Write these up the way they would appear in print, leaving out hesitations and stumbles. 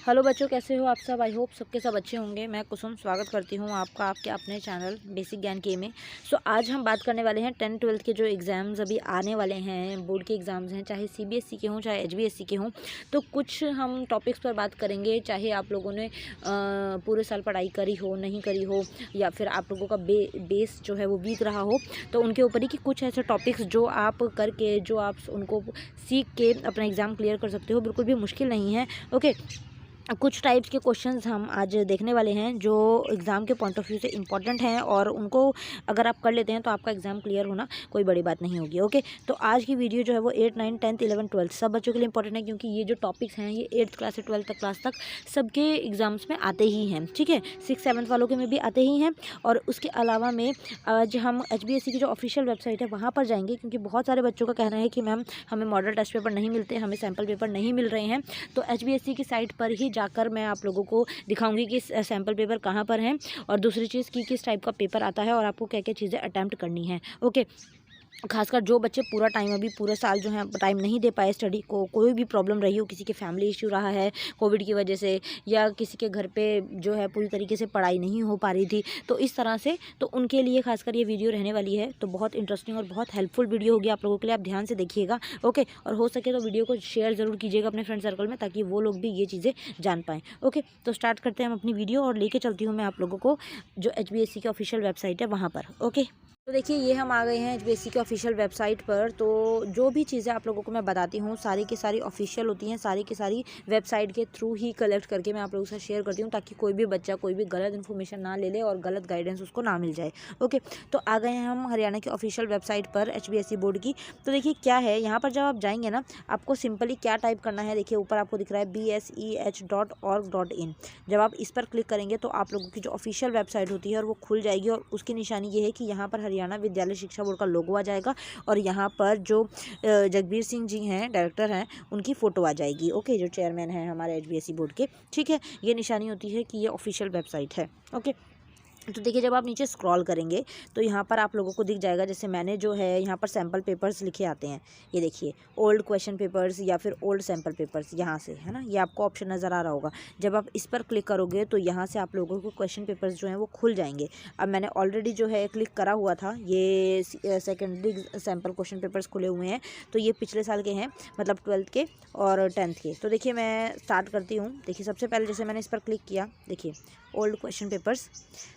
Hello बच्चों, कैसे हो आप सब। आई होप सबके सब अच्छे होंगे। मैं कुसुम स्वागत करती हूँ आपका आपके अपने चैनल बेसिक ज्ञान के में। आज हम बात करने वाले हैं 10th-12th के जो एग्ज़ाम्स अभी आने वाले हैं, बोर्ड के एग्ज़ाम्स हैं, चाहे सीबीएसई के हों चाहे एचबीएसई के हों। तो कुछ हम टॉपिक्स पर बात करेंगे, चाहे आप लोगों ने पूरे साल पढ़ाई करी हो नहीं करी हो, या फिर आप लोगों का बेस जो है वो वीक रहा हो, तो उनके ऊपर ही कि कुछ ऐसे टॉपिक्स जो आप करके जो आप उनको सीख के अपना एग्ज़ाम क्लियर कर सकते हो। बिल्कुल भी मुश्किल नहीं है। ओके, कुछ टाइप्स के क्वेश्चंस हम आज देखने वाले हैं जो एग्ज़ाम के पॉइंट ऑफ व्यू से इंपॉर्टेंट हैं, और उनको अगर आप कर लेते हैं तो आपका एग्ज़ाम क्लियर होना कोई बड़ी बात नहीं होगी। ओके, तो आज की वीडियो जो है वो 8, 9, 10, 11, 12 सब बच्चों के लिए इंपॉर्टेंट है, क्योंकि ये जो टॉपिक्स हैं ये 8th क्लास से 12th क्लास तक सबके एग्ज़ाम्स में आते ही हैं। ठीक है, 6, 7 वालों के में भी आते ही हैं। और उसके अलावा में आज हम एचबीएसई की जो ऑफिशियल वेबसाइट है वहाँ पर जाएंगे, क्योंकि बहुत सारे बच्चों का कहना है कि मैम हमें मॉडल टेस्ट पेपर नहीं मिलते, हमें सैम्पल पेपर नहीं मिल रहे हैं। तो एचबीएसई की साइट पर ही जाकर मैं आप लोगों को दिखाऊंगी कि सैम्पल पेपर कहाँ पर हैं, और दूसरी चीज़ कि किस टाइप का पेपर आता है और आपको क्या क्या चीज़ें अटैम्प्ट करनी है। ओके, खासकर जो बच्चे पूरा टाइम अभी पूरे साल जो है टाइम नहीं दे पाए स्टडी को, कोई भी प्रॉब्लम रही हो, किसी के फैमिली इश्यू रहा है कोविड की वजह से, या किसी के घर पे जो है पूरी तरीके से पढ़ाई नहीं हो पा रही थी, तो इस तरह से तो उनके लिए खासकर ये वीडियो रहने वाली है। तो बहुत इंटरेस्टिंग और बहुत हेल्पफुल वीडियो होगी आप लोगों के लिए, आप ध्यान से देखिएगा। ओके, और हो सके तो वीडियो को शेयर ज़रूर कीजिएगा अपने फ्रेंड सर्कल में, ताकि वो लोग भी ये चीज़ें जान पाएँ। ओके, तो स्टार्ट करते हैं हम अपनी वीडियो, और लेके चलती हूँ मैं आप लोगों को जो एचबीएसई की ऑफिशियल वेबसाइट है वहाँ पर। ओके, तो देखिए ये हम आ गए हैं एचबीएसई की ऑफिशियल वेबसाइट पर। तो जो भी चीज़ें आप लोगों को मैं बताती हूँ सारी की सारी ऑफिशियल होती हैं, सारी की सारी वेबसाइट के थ्रू ही कलेक्ट करके मैं आप लोगों के साथ शेयर करती हूँ, ताकि कोई भी बच्चा कोई भी गलत इन्फॉर्मेशन ना ले ले और गलत गाइडेंस उसको ना मिल जाए। ओके, तो आ गए हैं हम हरियाणा की ऑफिशियल वेबसाइट पर एचबीएसई बोर्ड की। तो देखिए क्या है यहाँ पर, जब आप जाएंगे ना आपको सिंपली क्या टाइप करना है, देखिए ऊपर आपको दिख रहा है bseh.org.in। जब आप इस पर क्लिक करेंगे तो आप लोगों की जो ऑफिशियल वेबसाइट होती है और वो खुल जाएगी, और उसकी निशानी ये है कि यहाँ पर हरियाणा विद्यालय शिक्षा बोर्ड का लोगो आ जाएगा, और यहाँ पर जो जगबीर सिंह जी हैं डायरेक्टर हैं उनकी फ़ोटो आ जाएगी। ओके, जो चेयरमैन हैं हमारे एचबीएसई बोर्ड के। ठीक है, ये निशानी होती है कि ये ऑफिशियल वेबसाइट है। ओके, तो देखिए जब आप नीचे स्क्रॉल करेंगे तो यहाँ पर आप लोगों को दिख जाएगा, जैसे मैंने जो है यहाँ पर सैम्पल पेपर्स लिखे आते हैं, ये देखिए ओल्ड क्वेश्चन पेपर्स या फिर ओल्ड सैम्पल पेपर्स, यहाँ से है ना, ये आपको ऑप्शन नज़र आ रहा होगा। जब आप इस पर क्लिक करोगे तो यहाँ से आप लोगों को क्वेश्चन पेपर्स जो हैं वो खुल जाएंगे। अब मैंने ऑलरेडी जो है क्लिक करा हुआ था, ये सेकेंडरी सैम्पल क्वेश्चन पेपर्स खुले हुए हैं, तो ये पिछले साल के हैं, मतलब 12th के और 10th के। तो देखिए मैं स्टार्ट करती हूँ। देखिए सबसे पहले जैसे मैंने इस पर क्लिक किया, देखिए ओल्ड क्वेश्चन पेपर्स,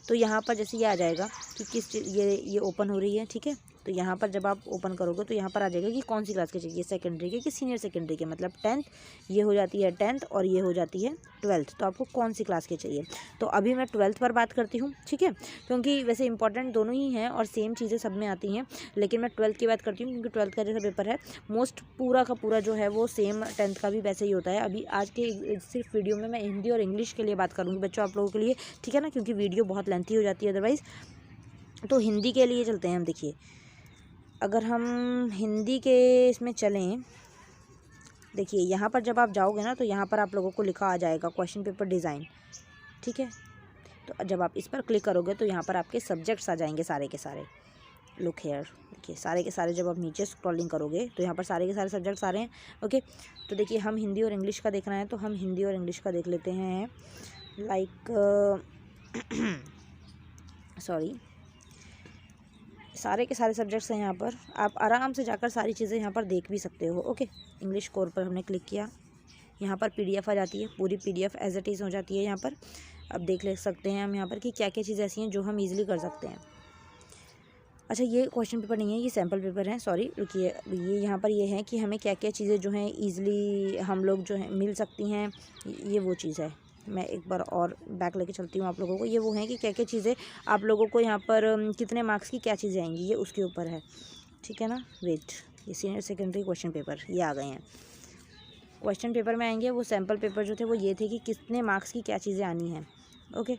तो यहाँ पर जैसे ये आ जाएगा कि किस ये ओपन हो रही है। ठीक है, तो यहाँ पर जब आप ओपन करोगे तो यहाँ पर आ जाएगा कि कौन सी क्लास के चाहिए, सेकेंडरी के कि सीनियर सेकेंडरी के, मतलब 10th, ये हो जाती है 10th और ये हो जाती है 12th। तो आपको कौन सी क्लास के चाहिए, तो अभी मैं 12th पर बात करती हूँ। ठीक है, क्योंकि वैसे इंपॉर्टेंट दोनों ही हैं और सेम चीज़ें सब में आती हैं, लेकिन मैं 12th की बात करती हूँ, क्योंकि 12th का जैसा पेपर है मोस्ट पूरा का पूरा जो है वो सेम 10th का भी वैसे ही होता है। अभी आज के सिर्फ वीडियो में मैं हिंदी और इंग्लिश के लिए बात करूँगी बच्चों आप लोगों के लिए, ठीक है ना, क्योंकि वीडियो बहुत लेंथी हो जाती है अदरवाइज़। तो हिंदी के लिए चलते हैं हम। देखिए अगर हम हिंदी के इसमें चलें, देखिए यहाँ पर जब आप जाओगे ना तो यहाँ पर आप लोगों को लिखा आ जाएगा क्वेश्चन पेपर डिज़ाइन। ठीक है, तो जब आप इस पर क्लिक करोगे तो यहाँ पर आपके सब्जेक्ट्स आ जाएंगे सारे के सारे। लुक हेयर, देखिए सारे के सारे जब आप नीचे स्क्रॉलिंग करोगे तो यहाँ पर सारे के सारे सब्जेक्ट्स आ रहे हैं। ओके, तो देखिए हम हिंदी और इंग्लिश का देखना है तो हम हिंदी और इंग्लिश का देख लेते हैं। लाइक सॉरी, सारे के सारे सब्जेक्ट्स हैं यहाँ पर, आप आराम से जाकर सारी चीज़ें यहाँ पर देख भी सकते हो। ओके, इंग्लिश कोर पर हमने क्लिक किया, यहाँ पर पीडीएफ आ जाती है, पूरी पीडीएफ एज इट इज़ हो जाती है यहाँ पर। अब देख ले सकते हैं हम यहाँ पर कि क्या क्या चीज़ें ऐसी हैं जो हम ईजिली कर सकते हैं। अच्छा, ये क्वेश्चन पेपर नहीं है, ये सैम्पल पेपर हैं, सॉरी रुकिए। ये यहाँ पर ये है कि हमें क्या क्या चीज़ें जो हैं ईजिली हम लोग जो हैं मिल सकती हैं, ये वो चीज़ है। मैं एक बार और बैक लेके चलती हूँ आप लोगों को। ये वो हैं कि क्या क्या चीज़ें आप लोगों को यहाँ पर कितने मार्क्स की क्या चीज़ें आएंगी, ये उसके ऊपर है। ठीक है ना, वेट, ये सीनियर सेकेंडरी क्वेश्चन पेपर ये आ गए हैं। क्वेश्चन पेपर में आएंगे, वो सैम्पल पेपर जो थे वो ये थे कि कितने मार्क्स की क्या चीज़ें आनी हैं। ओके,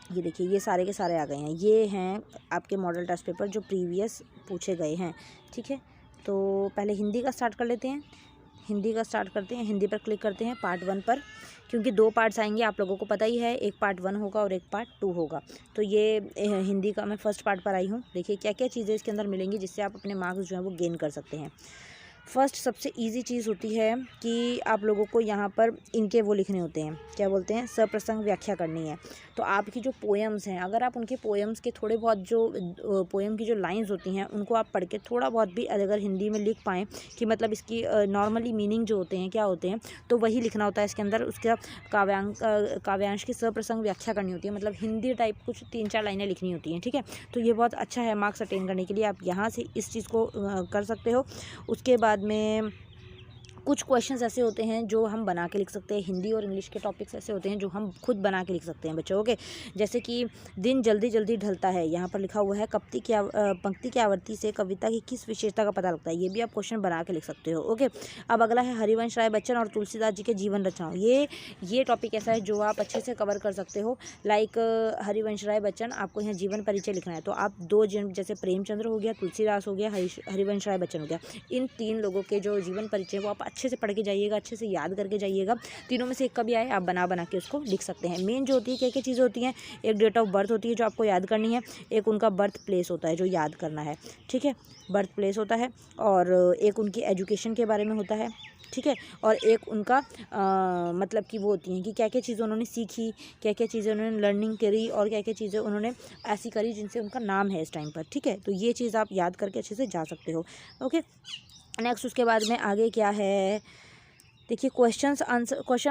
ये देखिए ये सारे के सारे आ गए हैं, ये हैं आपके मॉडल टेस्ट पेपर जो प्रीवियस पूछे गए हैं। ठीक है, तो पहले हिंदी का स्टार्ट कर लेते हैं। हिंदी का स्टार्ट करते हैं, हिंदी पर क्लिक करते हैं पार्ट 1 पर, क्योंकि 2 पार्ट्स आएंगे आप लोगों को पता ही है, एक पार्ट 1 होगा और एक पार्ट 2 होगा। तो ये हिंदी का मैं फर्स्ट पार्ट पर आई हूँ। देखिए क्या क्या चीज़ें इसके अंदर मिलेंगी जिससे आप अपने मार्क्स जो है वो गेन कर सकते हैं। फर्स्ट सबसे इजी चीज़ होती है कि आप लोगों को यहाँ पर इनके वो लिखने होते हैं, क्या बोलते हैं, सप्रसंग व्याख्या करनी है। तो आपकी जो पोएम्स हैं, अगर आप उनके पोएम्स के थोड़े बहुत जो पोएम की जो लाइंस होती हैं उनको आप पढ़ के थोड़ा बहुत भी अगर हिंदी में लिख पाएँ कि मतलब इसकी नॉर्मली मीनिंग जो होते हैं क्या होते हैं, तो वही लिखना होता है इसके अंदर। उसका काव्यांश की सप्रसंग व्याख्या करनी होती है, मतलब हिंदी टाइप कुछ 3-4 लाइनें लिखनी होती हैं, ठीक है। तो ये बहुत अच्छा है मार्क्स अटेन करने के लिए, आप यहाँ से इस चीज़ को कर सकते हो। उसके बाद में कुछ क्वेश्चंस ऐसे होते हैं जो हम बना के लिख सकते हैं, हिंदी और इंग्लिश के टॉपिक्स ऐसे होते हैं जो हम खुद बना के लिख सकते हैं बच्चों। ओके, जैसे कि दिन जल्दी जल्दी ढलता है, यहाँ पर लिखा हुआ है पंक्ति की आवृत्ति से कविता की किस विशेषता का पता लगता है, ये भी आप क्वेश्चन बना के लिख सकते हो। ओके, अब अगला है हरिवंश राय बच्चन और तुलसीदास जी के जीवन रचनाओं। ये टॉपिक ऐसा है जो आप अच्छे से कवर कर सकते हो। लाइक हरिवंश राय बच्चन, आपको यहाँ जीवन परिचय लिखना है, तो आप दो जैसे प्रेमचंद्र हो गया, तुलसीदास हो गया, हरिवंश राय बच्चन हो गया, इन 3 लोगों के जो जीवन परिचय वो आप अच्छे से पढ़ के जाइएगा, अच्छे से याद करके जाइएगा। तीनों में से एक का भी आए आप बना के उसको लिख सकते हैं। मेन जो होती है क्या चीज़ें होती हैं, एक डेट ऑफ बर्थ होती है जो आपको याद करनी है, एक उनका बर्थ प्लेस होता है जो याद करना है, ठीक है, बर्थ प्लेस होता है, और एक उनकी एजुकेशन के बारे में होता है, ठीक है, और एक उनका मतलब कि वो होती हैं कि क्या क्या चीज़ें उन्होंने सीखी, क्या क्या चीज़ें उन्होंने लर्निंग करी, और क्या क्या चीज़ें उन्होंने ऐसी करी जिनसे उनका नाम है इस टाइम पर, ठीक है। तो ये चीज़ आप याद करके अच्छे से जा सकते हो। ओके, नेक्स्ट उसके बाद में आगे क्या है, देखिए क्वेश्चन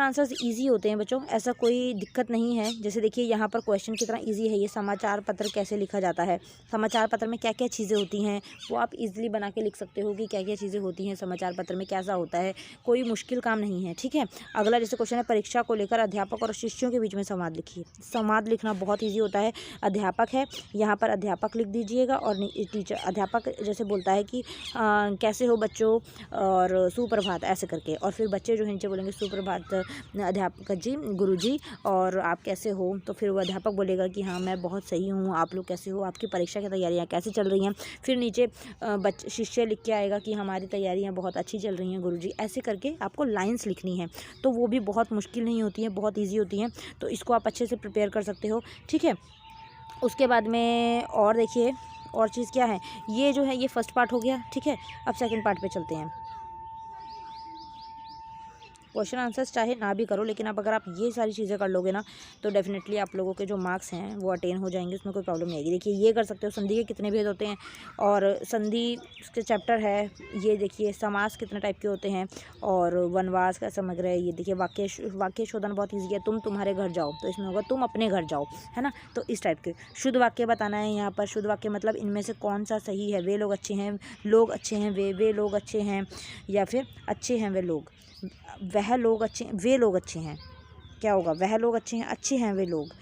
आंसर्स इजी होते हैं बच्चों, ऐसा कोई दिक्कत नहीं है। जैसे देखिए यहाँ पर क्वेश्चन कितना इजी है, ये समाचार पत्र कैसे लिखा जाता है, समाचार पत्र में क्या क्या चीज़ें होती हैं वो आप इजीली बना के लिख सकते हो कि क्या क्या चीज़ें होती हैं समाचार पत्र में, कैसा होता है, कोई मुश्किल काम नहीं है, ठीक है। अगला जैसे क्वेश्चन है परीक्षा को लेकर अध्यापक और शिष्यों के बीच में संवाद लिखिए। संवाद लिखना बहुत ईजी होता है। अध्यापक है, यहाँ पर अध्यापक लिख दीजिएगा, और टीचर अध्यापक जैसे बोलता है कि कैसे हो बच्चों और सुप्रभात ऐसे करके, और फिर बच्चे जो है नीचे बोलेंगे सुप्रभात अध्यापक जी, गुरुजी, और आप कैसे हो, तो फिर वो अध्यापक बोलेगा कि हाँ मैं बहुत सही हूँ, आप लोग कैसे हो, आपकी परीक्षा की तैयारियाँ कैसे चल रही हैं। फिर नीचे शिष्य लिख के आएगा कि हमारी तैयारियाँ बहुत अच्छी चल रही हैं गुरुजी, ऐसे करके आपको लाइन्स लिखनी है। तो वो भी बहुत मुश्किल नहीं होती हैं, बहुत ईजी होती हैं, तो इसको आप अच्छे से प्रिपेयर कर सकते हो, ठीक है। उसके बाद में और देखिए और चीज़ क्या है, ये जो है ये फर्स्ट पार्ट हो गया, ठीक है। अब सेकंड पार्ट पे चलते हैं। क्वेश्चन आंसर्स चाहे ना भी करो, लेकिन अब अगर आप ये सारी चीज़ें कर लोगे ना तो डेफिनेटली आप लोगों के जो मार्क्स हैं वो अटेन हो जाएंगे, उसमें कोई प्रॉब्लम नहीं आएगी। देखिए ये कर सकते हो, संधि के कितने भेद होते हैं, और संधि के चैप्टर है ये, देखिए समास कितने टाइप के होते हैं, और वनवास का समग्र है, ये देखिए वाक्य शोधन बहुत ईजी है, तुम तुम्हारे घर जाओ, तो इसमें होगा तुम अपने घर जाओ, है ना। तो इस टाइप के शुद्ध वाक्य बताना है यहाँ पर। शुद्ध वाक्य मतलब इनमें से कौन सा सही है, वे लोग अच्छे हैं, लोग अच्छे हैं, वे लोग अच्छे हैं, या फिर अच्छे हैं वे लोग, वह लोग अच्छे, वे लोग अच्छे हैं, क्या होगा, वह लोग अच्छे हैं वे लोग,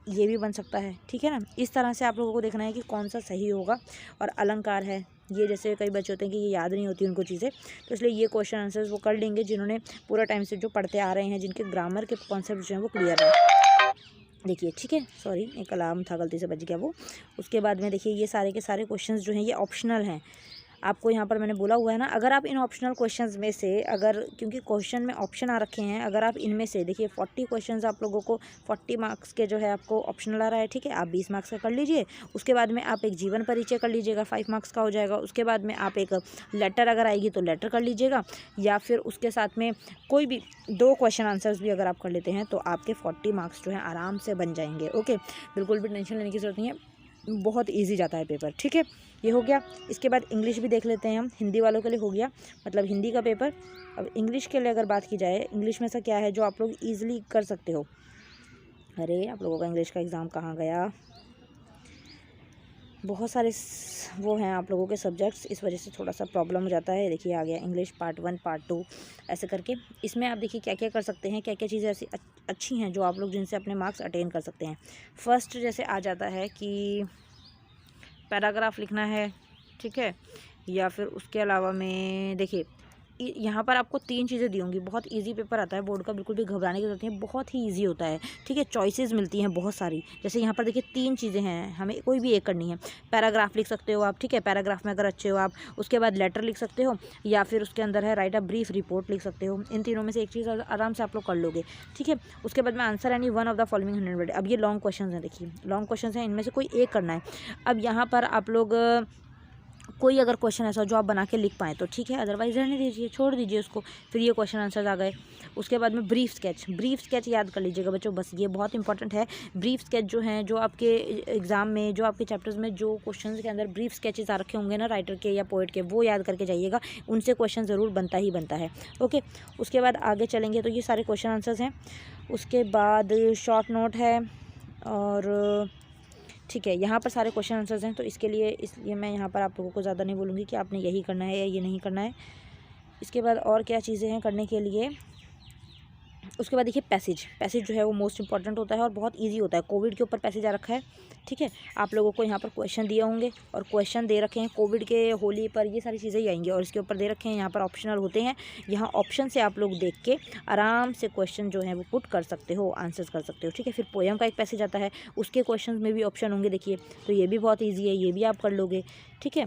ये भी बन सकता है, ठीक है ना। इस तरह से आप लोगों को देखना है कि कौन सा सही होगा। और अलंकार है, ये जैसे कई बच्चे होते हैं कि ये याद नहीं होती उनको चीज़ें, तो इसलिए ये क्वेश्चन आंसर्स वो कर लेंगे जिन्होंने पूरा टाइम से जो पढ़ते आ रहे हैं, जिनके ग्रामर के कॉन्सेप्ट जो हैं वो क्लियर है। देखिए ठीक है, सॉरी एक अलार्म था गलती से बज गया वो। उसके बाद में देखिए ये सारे के सारे क्वेश्चंस जो हैं ये ऑप्शनल हैं, आपको यहाँ पर मैंने बोला हुआ है ना, अगर आप इन ऑप्शनल क्वेश्चंस में से अगर, क्योंकि क्वेश्चन में ऑप्शन आ रखे हैं, अगर आप इनमें से देखिए 40 क्वेश्चंस आप लोगों को 40 मार्क्स के जो है आपको ऑप्शनल आ रहा है, ठीक है, आप 20 मार्क्स का कर लीजिए। उसके बाद में आप एक जीवन परिचय कर लीजिएगा, 5 मार्क्स का हो जाएगा। उसके बाद में आप एक लेटर अगर आएगी तो लेटर कर लीजिएगा, या फिर उसके साथ में कोई भी 2 क्वेश्चन आंसर्स भी अगर आप कर लेते हैं तो आपके 40 मार्क्स जो है आराम से बन जाएंगे। ओके, बिल्कुल भी टेंशन लेने की ज़रूरत नहीं है, बहुत इजी जाता है पेपर, ठीक है। ये हो गया। इसके बाद इंग्लिश भी देख लेते हैं हम, हिंदी वालों के लिए हो गया, मतलब हिंदी का पेपर। अब इंग्लिश के लिए अगर बात की जाए, इंग्लिश में से क्या है जो आप लोग ईजिली कर सकते हो। अरे आप लोगों का इंग्लिश का एग्ज़ाम कहाँ गया, बहुत सारे वो हैं आप लोगों के सब्जेक्ट्स, इस वजह से थोड़ा सा प्रॉब्लम हो जाता है। देखिए आ गया इंग्लिश पार्ट 1 पार्ट 2 ऐसे करके। इसमें आप देखिए क्या क्या कर सकते हैं, क्या क्या चीज़ें ऐसी अच्छी हैं जो आप लोग जिनसे अपने मार्क्स अटेन कर सकते हैं। फर्स्ट जैसे आ जाता है कि पैराग्राफ लिखना है, ठीक है, या फिर उसके अलावा में देखिए यहाँ पर आपको 3 चीज़ें दी होंगी। बहुत इजी पेपर आता है बोर्ड का, बिल्कुल भी घबराने की जरूरत नहीं है, बहुत ही इजी होता है, ठीक है। चॉइसेस मिलती हैं बहुत सारी, जैसे यहाँ पर देखिए 3 चीज़ें हैं, हमें कोई भी एक करनी है। पैराग्राफ लिख सकते हो आप, ठीक है, पैराग्राफ में अगर अच्छे हो आप। उसके बाद लेटर लिख सकते हो, या फिर उसके अंदर है राइट अ ब्रीफ रिपोर्ट लिख सकते हो। इन तीनों में से एक चीज़ आराम से आप लोग कर लोगे, ठीक है। उसके बाद में answer any one of the following 100 word. अब ये लॉन्ग क्वेश्चन हैं, देखिए लॉन्ग क्वेश्चन हैं, इनमें से कोई एक करना है। अब यहाँ पर आप लोग कोई अगर क्वेश्चन ऐसा जो आप बना के लिख पाएँ तो ठीक है, अदरवाइज़ रहने दीजिए, छोड़ दीजिए उसको। फिर ये क्वेश्चन आंसर्स आ गए। उसके बाद में ब्रीफ स्केच याद कर लीजिएगा बच्चों, बस ये बहुत इंपॉर्टेंट है। ब्रीफ स्केच जो हैं, जो आपके एग्ज़ाम में, जो आपके चैप्टर्स में जो क्वेश्चन के अंदर ब्रीफ स्केचेस आ रखे होंगे ना राइटर के या पोएट के, वो याद करके जाइएगा, उनसे क्वेश्चन ज़रूर बनता ही बनता है। ओके, उसके बाद आगे चलेंगे तो ये सारे क्वेश्चन आंसर्स हैं। उसके बाद शॉर्ट नोट है और ठीक है, यहाँ पर सारे क्वेश्चन आंसर्स हैं। तो इसलिए मैं यहाँ पर आप लोगों को ज़्यादा नहीं बोलूँगी कि आपने यही करना है या ये नहीं करना है। इसके बाद और क्या चीज़ें हैं करने के लिए। उसके बाद देखिए पैसेज जो है वो मोस्ट इंपॉर्टेंट होता है और बहुत इजी होता है। कोविड के ऊपर पैसेज आ रखा है, ठीक है। आप लोगों को यहाँ पर क्वेश्चन दिए होंगे और क्वेश्चन दे रखे हैं कोविड के, होली पर, ये सारी चीज़ें ही आएंगी और इसके ऊपर दे रखे हैं यहाँ पर ऑप्शनल होते हैं। यहाँ ऑप्शन से आप लोग देख के आराम से क्वेश्चन जो है वो पुट कर सकते हो, आंसर्स कर सकते हो, ठीक है। फिर पोएम का एक पैसेज आता है, उसके क्वेश्चन में भी ऑप्शन होंगे देखिए, तो ये भी बहुत ईजी है, ये भी आप कर लोगे, ठीक है।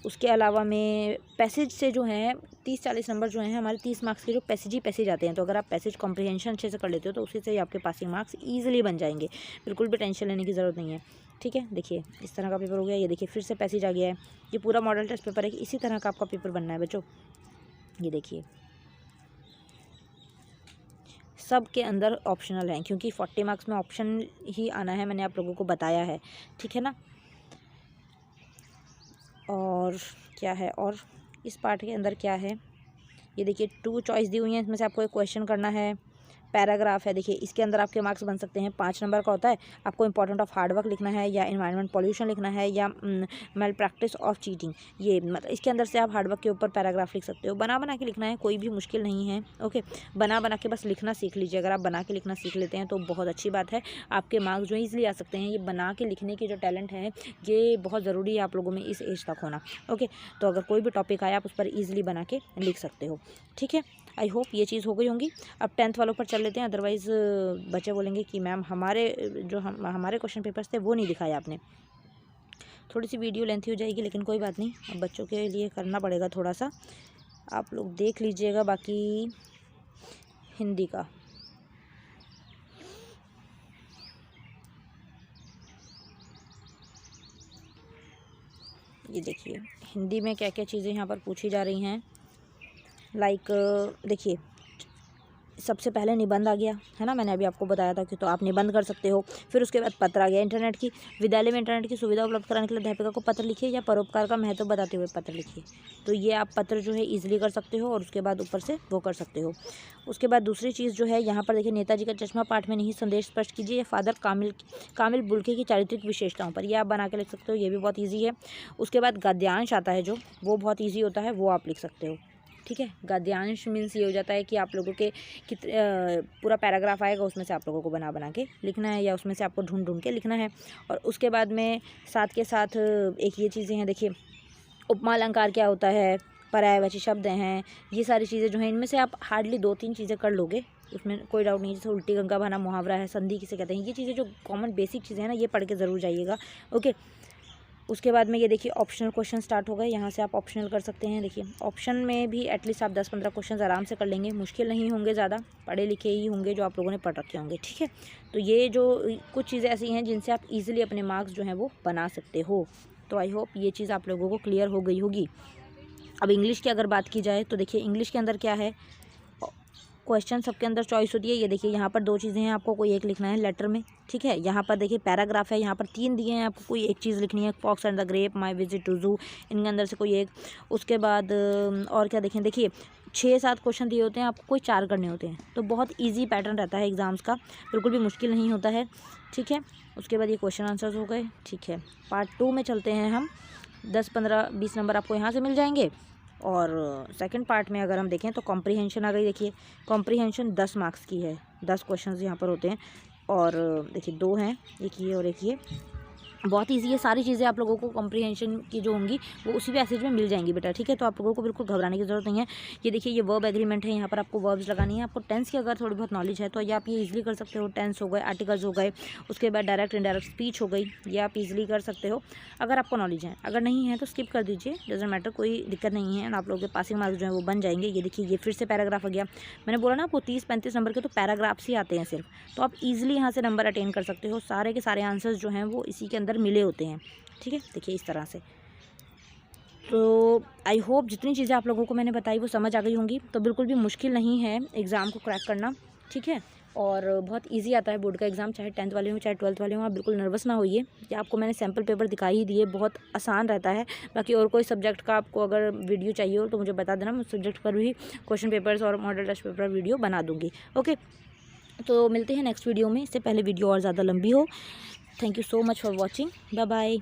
उसके अलावा में पैसेज से जो है 30-40 नंबर जो हैं हमारे 30 मार्क्स के जो पैसेज आते हैं। तो अगर आप पैसेज कॉम्प्रिहेंशन अच्छे से कर लेते हो तो उसी से ही आपके पासिंग मार्क्स ईजिली बन जाएंगे, बिल्कुल भी टेंशन लेने की ज़रूरत नहीं है, ठीक है। देखिए इस तरह का पेपर हो गया। ये देखिए फिर से पैसेज आ गया है। ये पूरा मॉडल टेस्ट पेपर है कि इसी तरह का आपका पेपर बनना है बच्चों। ये देखिए सब के अंदर ऑप्शनल हैं, क्योंकि 40 मार्क्स में ऑप्शन ही आना है, मैंने आप लोगों को बताया है, ठीक है ना। और क्या है, और इस पार्ट के अंदर क्या है, ये देखिए 2 चॉइस दी हुई हैं, इसमें से आपको एक क्वेश्चन करना है। पैराग्राफ है, देखिए इसके अंदर आपके मार्क्स बन सकते हैं 5 नंबर का होता है। आपको इंपॉर्टेंट ऑफ हार्ड वर्क लिखना है या इन्वायरमेंट पॉल्यूशन लिखना है या मेल प्रैक्टिस ऑफ चीटिंग, ये मतलब इसके अंदर से आप हार्ड वर्क के ऊपर पैराग्राफ लिख सकते हो। बना के लिखना है, कोई भी मुश्किल नहीं है, ओके। बना के बस लिखना सीख लीजिए। अगर आप बना के लिखना सीख लेते हैं तो बहुत अच्छी बात है, आपके मार्क्स जो ईजिली आ सकते हैं। ये बना के लिखने की जो टैलेंट है ये बहुत ज़रूरी है आप लोगों में इस एज तक होना, ओके। तो अगर कोई भी टॉपिक आया आप उस पर ईजिली बना के लिख सकते हो, ठीक है। आई होप ये चीज़ हो गई होंगी। अब 10th वालों पर चल लेते हैं, अदरवाइज़ बच्चे बोलेंगे कि मैम हमारे क्वेश्चन पेपर्स थे वो नहीं दिखाए आपने। थोड़ी सी वीडियो लेंथी हो जाएगी लेकिन कोई बात नहीं, अब बच्चों के लिए करना पड़ेगा थोड़ा सा, आप लोग देख लीजिएगा। बाकी हिंदी का ये देखिए, हिंदी में क्या क्या चीज़ें यहाँ पर पूछी जा रही हैं। लाइक देखिए सबसे पहले निबंध आ गया है ना, मैंने अभी आपको बताया था कि तो आप निबंध कर सकते हो। फिर उसके बाद पत्र आ गया, इंटरनेट की, विद्यालय में इंटरनेट की सुविधा उपलब्ध कराने के लिए अध्यापिका को पत्र लिखिए या परोपकार का महत्व बताते हुए पत्र लिखिए। तो ये आप पत्र जो है ईजिली कर सकते हो और उसके बाद ऊपर से वो कर सकते हो। उसके बाद दूसरी चीज़ जो है यहाँ पर देखिए, नेताजी का चश्मा पाठ में नहीं संदेश स्पष्ट कीजिए, फादर कामिल बुल्के की चारित्रिक विशेषताओं पर, ये आप बना के लिख सकते हो, ये भी बहुत ईजी है। उसके बाद गद्यांश आता है जो, वो बहुत ईजी होता है, वो आप लिख सकते हो, ठीक है। गद्यांश मीन्स ये हो जाता है कि आप लोगों के पूरा पैराग्राफ आएगा, उसमें से आप लोगों को बना के लिखना है या उसमें से आपको ढूंढ के लिखना है। और उसके बाद में साथ के साथ एक ये चीज़ें हैं, देखिए उपमा अलंकार क्या होता है, पर्यायवाची शब्द हैं, ये सारी चीज़ें जो हैं इनमें से आप हार्डली 2-3 चीज़ें कर लोगे, उसमें कोई डाउट नहीं। जैसे उल्टी गंगा बहाना मुहावरा है, संधि किसे कहते हैं, ये चीज़ें जो कॉमन बेसिक चीज़ें हैं ना, ये पढ़ के ज़रूर जाइएगा, ओके। उसके बाद में ये देखिए ऑप्शनल क्वेश्चन स्टार्ट हो गए, यहाँ से आप ऑप्शनल कर सकते हैं। देखिए ऑप्शन में भी एटलीस्ट आप 10-15 क्वेश्चन आराम से कर लेंगे, मुश्किल नहीं होंगे, ज़्यादा पढ़े लिखे ही होंगे जो आप लोगों ने पढ़ रखे होंगे, ठीक है। तो ये जो कुछ चीज़ें ऐसी हैं जिनसे आप ईजिली अपने मार्क्स जो हैं वो बना सकते हो। तो आई होप ये चीज़ आप लोगों को क्लियर हो गई होगी। अब इंग्लिश की अगर बात की जाए तो देखिए इंग्लिश के अंदर क्या है, क्वेश्चन सबके अंदर चॉइस होती है। ये देखिए यहाँ पर 2 चीज़ें हैं, आपको कोई एक लिखना है लेटर में, ठीक है। यहाँ पर देखिए पैराग्राफ है, यहाँ पर 3 दिए हैं, आपको कोई एक चीज़ लिखनी है, fox and the grape, my visit to zoo, इनके अंदर से कोई एक। उसके बाद और क्या देखें, देखिए 6-7 क्वेश्चन दिए होते हैं, आपको कोई 4 करने होते हैं। तो बहुत ईजी पैटर्न रहता है एग्ज़ाम्स का, बिल्कुल भी मुश्किल नहीं होता है, ठीक है। उसके बाद ये क्वेश्चन आंसर्स हो गए, ठीक है। पार्ट 2 में चलते हैं हम, 10-15-20 नंबर आपको यहाँ से मिल जाएंगे। और सेकंड पार्ट में अगर हम देखें तो कॉम्प्रिहेंशन आ गई। देखिए कॉम्प्रिहेंशन 10 मार्क्स की है, 10 क्वेश्चंस यहाँ पर होते हैं और देखिए 2 हैं, एक ये और एक ये। बहुत ईजी है, सारी चीज़ें आप लोगों को कॉम्प्रिहेंशन की जो होंगी वो उसी पैसेज में मिल जाएंगी बेटा, ठीक है। तो आप लोगों को बिल्कुल घबराने की ज़रूरत नहीं है। ये देखिए ये वर्ब एग्रीमेंट है, यहाँ पर आपको वर्ब्स लगानी है। आपको टेंस की अगर थोड़ी बहुत नॉलेज है तो ये आप ये ईजिली कर सकते हो। टेंस हो गए, आर्टिकल्स हो गए, उसके बाद डायरेक्ट इनडायरेक्ट स्पीच हो गई, ये आप ईजिली कर सकते हो अगर आपको नॉलेज है। अगर नहीं है तो स्किप कर दीजिए, डजंट मैटर, कोई दिक्कत नहीं है। आप लोगों के पासिंग मार्क्स जो है वो बन जाएंगे। ये देखिए ये फिर से पैराग्राफ आ गया, मैंने बोला ना आपको 30-35 नंबर के तो पैराग्राफ्स ही आते हैं सिर्फ, तो आप ईजिली यहाँ से नंबर अटेन कर सकते हो। सारे के सारे आंसर्स जो हैं वो इसी के अंदर मिले होते हैं, ठीक है। देखिए इस तरह से तो आई होप जितनी चीज़ें आप लोगों को मैंने बताई वो समझ आ गई होंगी। तो बिल्कुल भी मुश्किल नहीं है एग्ज़ाम को क्रैक करना, ठीक है। और बहुत इजी आता है बोर्ड का एग्ज़ाम, चाहे 10th वाले हों चाहे 12th वाले हों। आप बिल्कुल नर्वस ना होइए, ये आपको मैंने सैम्पल पेपर दिखा ही दिए, बहुत आसान रहता है। बाकी और कोई सब्जेक्ट का आपको अगर वीडियो चाहिए हो तो मुझे बता देना, मैं उस सब्जेक्ट पर भी क्वेश्चन पेपर्स और मॉडल टेस्ट पेपर वीडियो बना दूँगी। ओके, तो मिलते हैं नेक्स्ट वीडियो में। इससे पहले वीडियो और ज़्यादा लंबी हो। Thank you so much for watching. Bye bye.